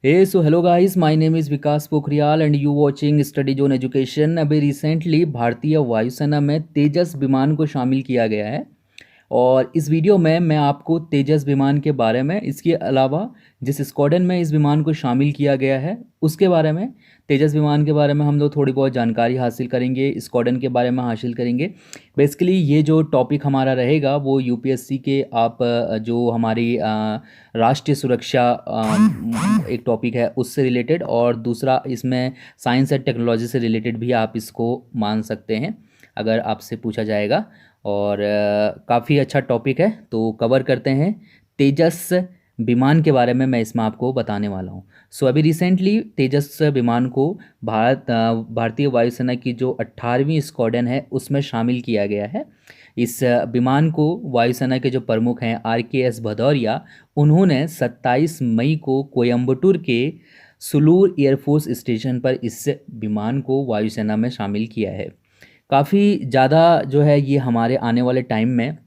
Hey, so hello guys, my name is Vikas Pokhriyal and you watching study zone education. अभी recently भारतीय वायुसेना में तेजस विमान को शामिल किया गया है और इस वीडियो में मैं आपको तेजस विमान के बारे में, इसके अलावा जिस स्क्वाड्रन में इस विमान को शामिल किया गया है उसके बारे में, तेजस विमान के बारे में हम लोग थोड़ी बहुत जानकारी हासिल करेंगे, स्क्वाड्रन के बारे में हासिल करेंगे। बेसिकली ये जो टॉपिक हमारा रहेगा वो यूपीएससी के आप जो हमारी राष्ट्रीय सुरक्षा एक टॉपिक है उससे रिलेटेड, और दूसरा इसमें साइंस एंड टेक्नोलॉजी से रिलेटेड भी आप इसको मान सकते हैं अगर आपसे पूछा जाएगा। और काफ़ी अच्छा टॉपिक है, तो कवर करते हैं तेजस विमान के बारे में। मैं इसमें आपको बताने वाला हूँ। सो अभी रिसेंटली तेजस विमान को भारतीय वायुसेना की जो 18वीं स्क्वाड्रन है उसमें शामिल किया गया है। इस विमान को वायुसेना के जो प्रमुख हैं RKS भदौरिया, उन्होंने 27 मई को कोयम्बटूर के सुलूर एयरफोर्स स्टेशन पर इस विमान को वायुसेना में शामिल किया है। काफ़ी ज़्यादा जो है ये हमारे आने वाले टाइम में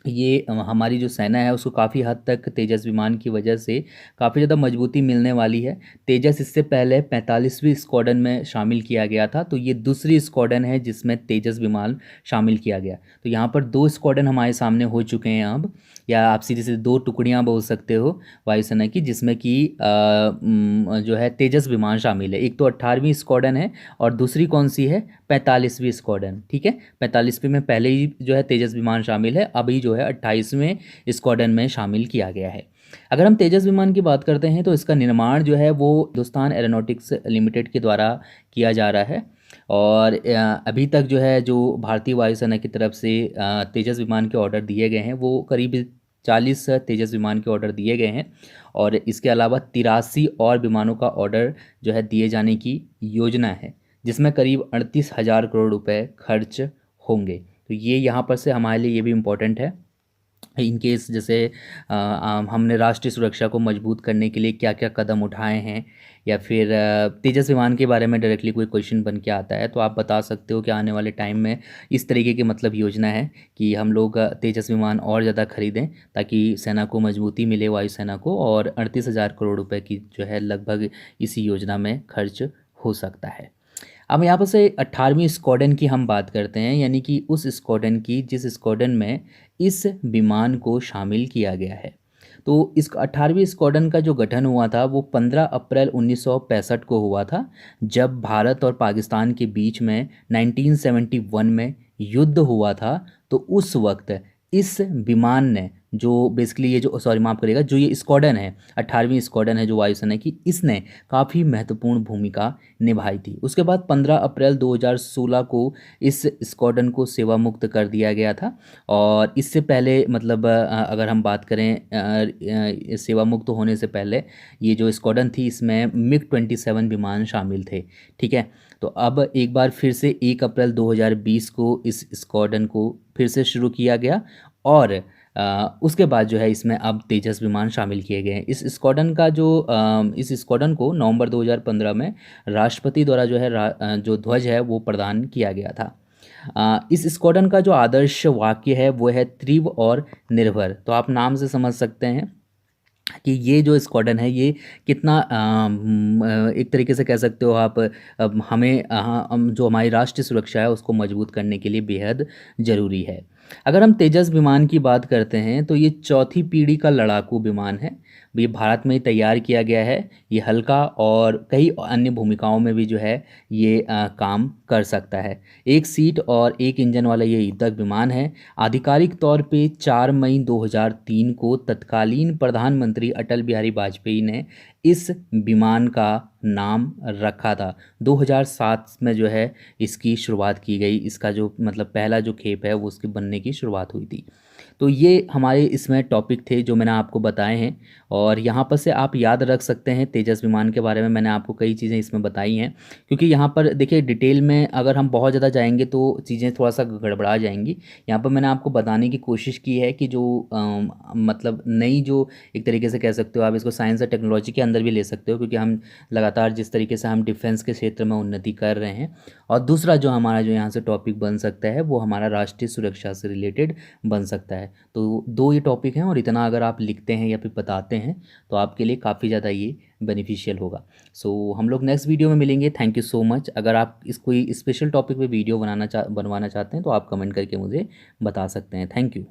ये हमारी जो सेना है उसको काफ़ी हद तक तेजस विमान की वजह से काफ़ी ज़्यादा मजबूती मिलने वाली है। तेजस इससे पहले 45वीं स्क्वाड्रन में शामिल किया गया था, तो ये दूसरी स्क्वाड्रन है जिसमें तेजस विमान शामिल किया गया। तो यहाँ पर दो स्क्वाड्रन हमारे सामने हो चुके हैं अब, या आप सीधे से दो टुकड़ियाँ बोल सकते हो वायुसेना की, जिसमें कि जो है तेजस विमान शामिल है। एक तो 18वीं स्क्वाड्रन है और दूसरी कौन सी है, 45वीं स्क्वाड्रन। ठीक है, 45वीं में पहले ही जो है तेजस विमान शामिल है, अभी जो है 28वें स्क्वाड्रन में शामिल किया गया है। अगर हम तेजस विमान की बात करते हैं तो इसका निर्माण जो है वो हिंदुस्तान एरोनॉटिक्स लिमिटेड के द्वारा किया जा रहा है। और अभी तक जो है जो भारतीय वायुसेना की तरफ से तेजस विमान के ऑर्डर दिए गए हैं वो करीब 40 तेजस विमान के ऑर्डर दिए गए हैं, और इसके अलावा 83 और विमानों का ऑर्डर जो है दिए जाने की योजना है, जिसमें करीब 38,000 करोड़ रुपए खर्च होंगे। तो ये यहाँ पर से हमारे लिए ये भी इम्पोर्टेंट है इन केस, जैसे हमने राष्ट्रीय सुरक्षा को मजबूत करने के लिए क्या क्या कदम उठाए हैं, या फिर तेजस विमान के बारे में डायरेक्टली कोई क्वेश्चन बन के आता है तो आप बता सकते हो कि आने वाले टाइम में इस तरीके की मतलब योजना है कि हम लोग तेजस विमान और ज़्यादा खरीदें ताकि सेना को मजबूती मिले, वायुसेना को, और 38,000 करोड़ रुपए की जो है लगभग इसी योजना में खर्च हो सकता है। अब यहाँ पर से 18वीं स्क्वाड्रन की हम बात करते हैं, यानी कि उस स्क्वाड्रन की जिस स्क्वाड्रन में इस विमान को शामिल किया गया है। तो इस 18वीं स्क्वाड्रन का जो गठन हुआ था वो 15 अप्रैल 1965 को हुआ था, जब भारत और पाकिस्तान के बीच में 1971 में युद्ध हुआ था। तो उस वक्त इस विमान ने जो बेसिकली ये जो, सॉरी माफ़ करिएगा, जो ये स्क्वाड्रन है 18वीं स्क्वाड्रन है जो वायुसेना की, इसने काफ़ी महत्वपूर्ण भूमिका निभाई थी। उसके बाद 15 अप्रैल 2016 को इस स्क्वाड्रन को सेवा मुक्त कर दिया गया था। और इससे पहले मतलब अगर हम बात करें सेवा मुक्त होने से पहले ये जो स्क्वाड्रन थी इसमें MiG-27 विमान शामिल थे। ठीक है, तो अब एक बार फिर से 1 अप्रैल 2020 को इस स्क्वाड्रन को फिर से शुरू किया गया, और उसके बाद जो है इसमें अब तेजस विमान शामिल किए गए हैं। इस स्क्वाड्रन का जो इस स्क्वाड्रन को नवंबर 2015 में राष्ट्रपति द्वारा जो है जो ध्वज है वो प्रदान किया गया था। इस स्क्वाड्रन का जो आदर्श वाक्य है वो है तीव्र और निर्भर। तो आप नाम से समझ सकते हैं कि ये जो स्क्वाड्रन है ये कितना एक तरीके से कह सकते हो आप, हमें जो हमारी राष्ट्रीय सुरक्षा है उसको मजबूत करने के लिए बेहद ज़रूरी है। अगर हम तेजस विमान की बात करते हैं तो ये चौथी पीढ़ी का लड़ाकू विमान है। ये भारत में ही तैयार किया गया है। ये हल्का और कई अन्य भूमिकाओं में भी जो है ये काम कर सकता है। एक सीट और एक इंजन वाला ये युद्धक विमान है। आधिकारिक तौर पे 4 मई 2003 को तत्कालीन प्रधानमंत्री अटल बिहारी वाजपेयी ने इस विमान का नाम रखा था। 2007 में जो है इसकी शुरुआत की गई। इसका जो मतलब पहला जो खेप है वो उसके बनने की शुरुआत हुई थी। तो ये हमारे इसमें टॉपिक थे जो मैंने आपको बताए हैं, और यहाँ पर से आप याद रख सकते हैं तेजस विमान के बारे में। मैंने आपको कई चीज़ें इसमें बताई हैं, क्योंकि यहाँ पर देखिए डिटेल में अगर हम बहुत ज़्यादा जाएंगे तो चीज़ें थोड़ा सा गड़बड़ा जाएंगी। यहाँ पर मैंने आपको बताने की कोशिश की है कि जो मतलब नई जो एक तरीके से कह सकते हो आप इसको साइंस और टेक्नोलॉजी के अंदर भी ले सकते हो, क्योंकि हम लगातार जिस तरीके से हम डिफेंस के क्षेत्र में उन्नति कर रहे हैं। और दूसरा जो हमारा जो यहाँ से टॉपिक बन सकता है वो हमारा राष्ट्रीय सुरक्षा से रिलेटेड बन सकता है। है। तो दो ये टॉपिक हैं और इतना अगर आप लिखते हैं या फिर बताते हैं तो आपके लिए काफ़ी ज़्यादा ये बेनिफिशियल होगा। सो हम लोग नेक्स्ट वीडियो में मिलेंगे। Thank you so much. अगर आप इस कोई स्पेशल टॉपिक पे वीडियो बनवाना चाहते हैं तो आप कमेंट करके मुझे बता सकते हैं। Thank you.